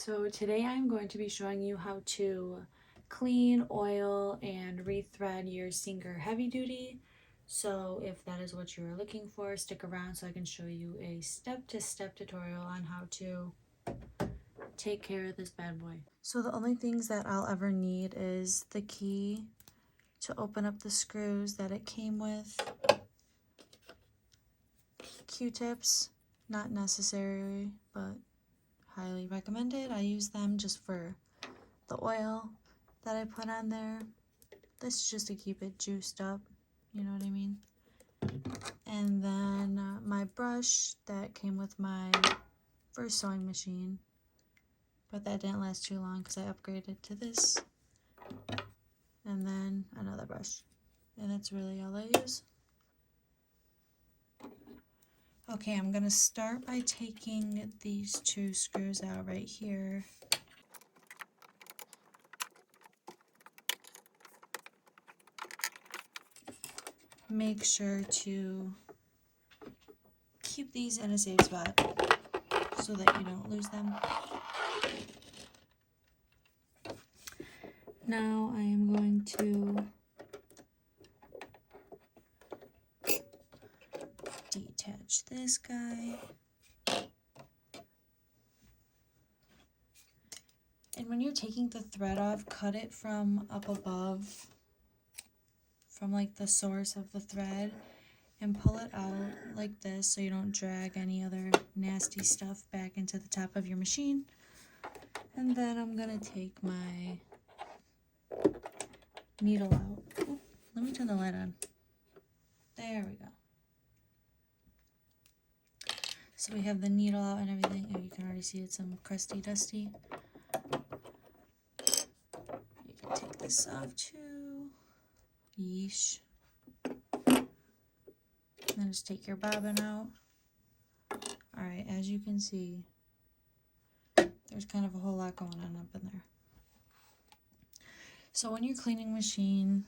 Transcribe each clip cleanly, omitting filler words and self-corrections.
So today I'm going to be showing you how to clean, oil, and rethread your Singer Heavy Duty. So if that is what you are looking for, stick around so I can show you a step-to-step tutorial on how to take care of this bad boy. So the only things that I'll ever need is the key to open up the screws that it came with, Q-tips, not necessary, but highly recommended. I use them just for the oil that I put on there. This is just to keep it juiced up, you know what I mean? And then my brush that came with my first sewing machine, but that didn't last too long because I upgraded to this. And then another brush, and that's really all I use. Okay, I'm gonna start by taking these two screws out right here. Make sure to keep these in a safe spot so that you don't lose them. Now I am going to detach this guy. And when you're taking the thread off, cut it from up above, from like the source of the thread, and pull it out like this so you don't drag any other nasty stuff back into the top of your machine. And then I'm gonna take my needle out. Ooh, let me turn the light on. There we go. So we have the needle out and everything. Oh, you can already see it's some crusty dusty. You can take this off too. Yeesh. Then just take your bobbin out. Alright, as you can see, there's kind of a whole lot going on up in there. So when you're cleaning machine,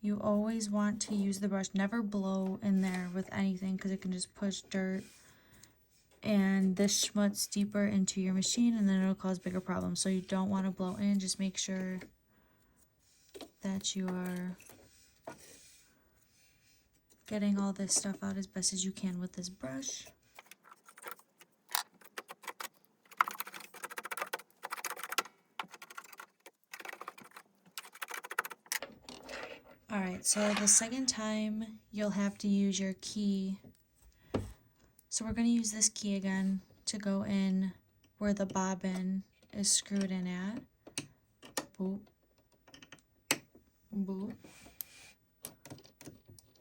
you always want to use the brush. Never blow in there with anything because it can just push dirt and this schmutz deeper into your machine, and then it'll cause bigger problems. So you don't want to blow in. Just make sure that you are getting all this stuff out as best as you can with this brush. Alright, so the second time you'll have to use your key. So we're going to use this key again to go in where the bobbin is screwed in at. Boop. Boop.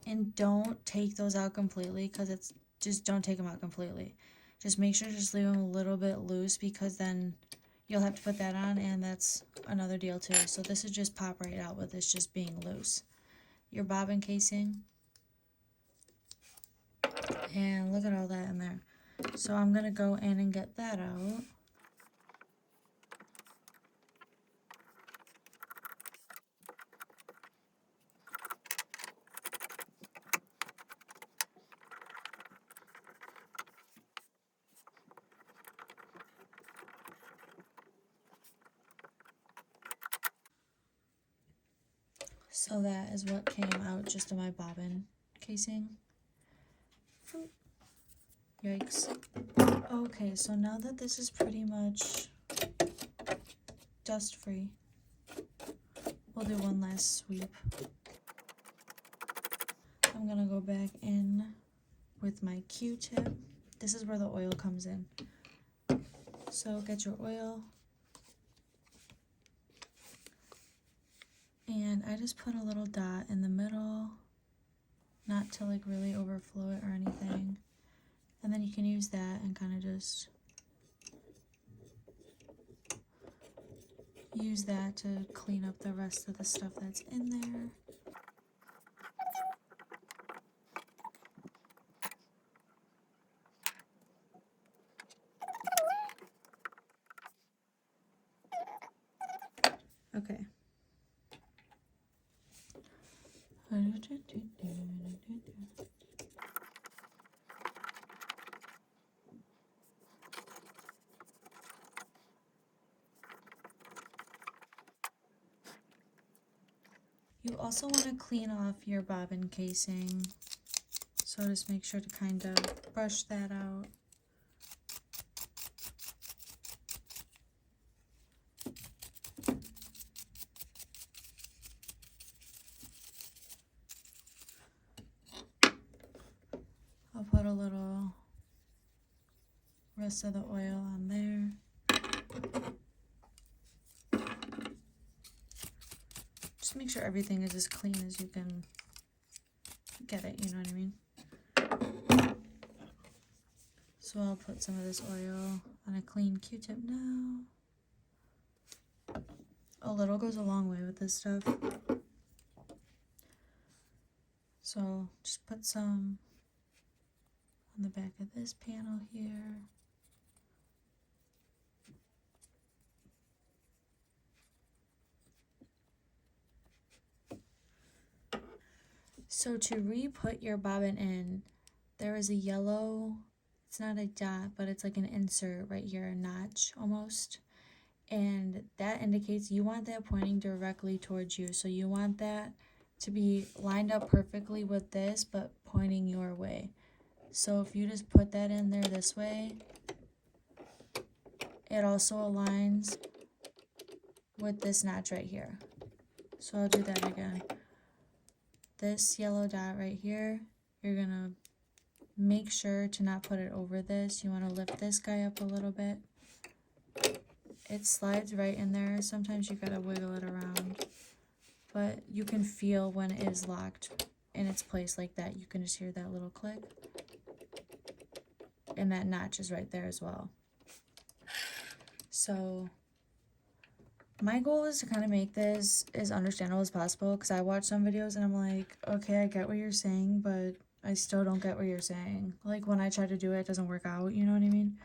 And don't take those out completely because it's just don't take them out completely. Just make sure to just leave them a little bit loose because then you'll have to put that on and that's another deal too. So this is just pop right out with this just being loose. Your bobbin casing. And look at all that in there. So I'm going to go in and get that out. So that is what came out just in my bobbin casing. Yikes. Okay, so now that this is pretty much dust free, we'll do one last sweep. I'm gonna go back in with my Q-tip. This is where the oil comes in. So get your oil. And I just put a little dot in the middle, not to like really overflow it or anything. And then you can use that and kind of just use that to clean up the rest of the stuff that's in there. Okay. also want to clean off your bobbin casing. So just make sure to kind of brush that out. I'll put a little rest of the oil on there. Just make sure everything is as clean as you can get it, you know what I mean? So I'll put some of this oil on a clean Q-tip now. A little goes a long way with this stuff. So just put some on the back of this panel here. So to re-put your bobbin in, there is a yellow, it's not a dot, but it's like an insert right here, a notch almost. And that indicates you want that pointing directly towards you. So you want that to be lined up perfectly with this, but pointing your way. So if you just put that in there this way, it also aligns with this notch right here. So I'll do that again. This yellow dot right here, you're gonna make sure to not put it over this. You want to lift this guy up a little bit. It slides right in there. Sometimes you gotta wiggle it around, but you can feel when it is locked in its place like that. You can just hear that little click, and that notch is right there as well. So my goal is to kind of make this as understandable as possible, because I watch some videos and I'm like, okay, I get what you're saying, but I still don't get what you're saying. Like when I try to do it, it doesn't work out, you know what I mean?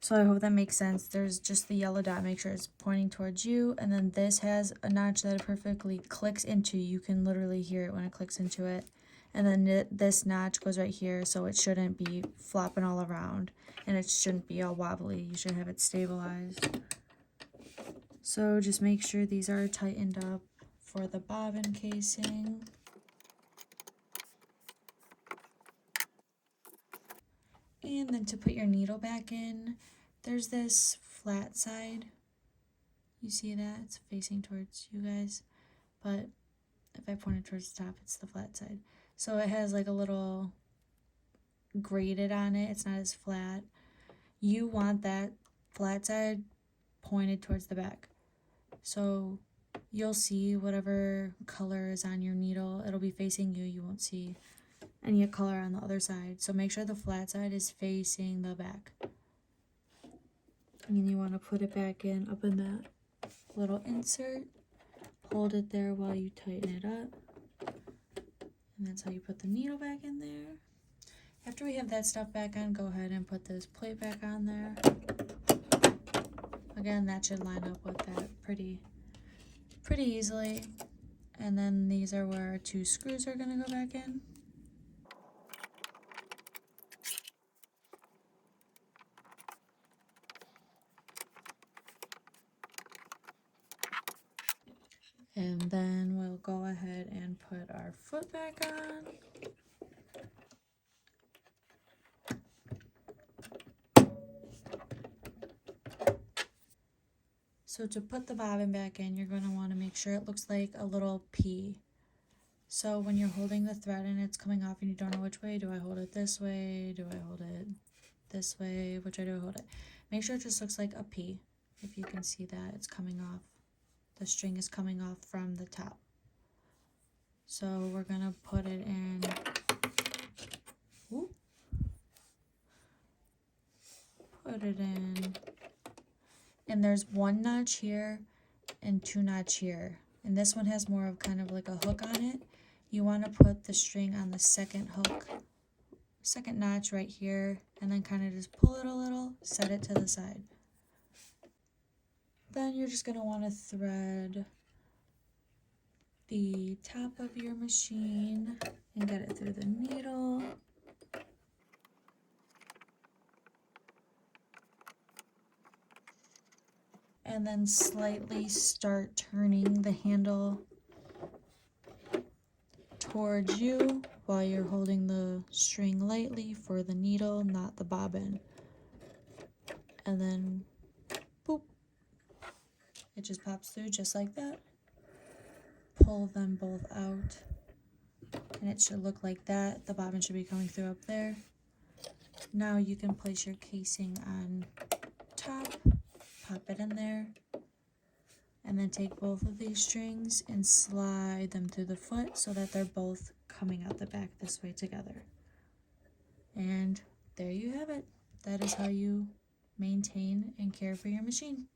So I hope that makes sense. There's just the yellow dot, make sure it's pointing towards you, and then this has a notch that it perfectly clicks into. You can literally hear it when it clicks into it. And then this notch goes right here, so it shouldn't be flopping all around, and it shouldn't be all wobbly. You should have it stabilized. So just make sure these are tightened up for the bobbin casing. And then to put your needle back in, there's this flat side. You see that? It's facing towards you guys. But if I point it towards the top, it's the flat side. So it has like a little graded on it. It's not as flat. You want that flat side pointed towards the back. So you'll see whatever color is on your needle. It'll be facing you. You won't see any color on the other side. So make sure the flat side is facing the back. And you want to put it back in up in that little insert. Hold it there while you tighten it up. And that's how you put the needle back in there. After we have that stuff back on, go ahead and put this plate back on there. Again, that should line up with that pretty easily. And then these are where our 2 screws are going to go back in. And then we'll go ahead and put our foot back on. So to put the bobbin back in, you're going to want to make sure it looks like a little P. So when you're holding the thread and it's coming off and you don't know which way, do I hold it this way? Do I hold it this way? Which way do I hold it? Make sure it just looks like a P. If you can see that, it's coming off. The string is coming off from the top. So we're going to put it in. Ooh. Put it in. And there's 1 notch here and 2 notch here. And this one has more of kind of like a hook on it. You want to put the string on the second hook, second notch right here, and then kind of just pull it a little, set it to the side. Then you're just going to want to thread the top of your machine and get it through the needle. And then slightly start turning the handle towards you while you're holding the string lightly for the needle, not the bobbin. And then, boop, it just pops through just like that. Pull them both out, and it should look like that. The bobbin should be coming through up there. Now you can place your casing on top, pop it in there, and then take both of these strings and slide them through the foot so that they're both coming out the back this way together. And there you have it. That is how you maintain and care for your machine.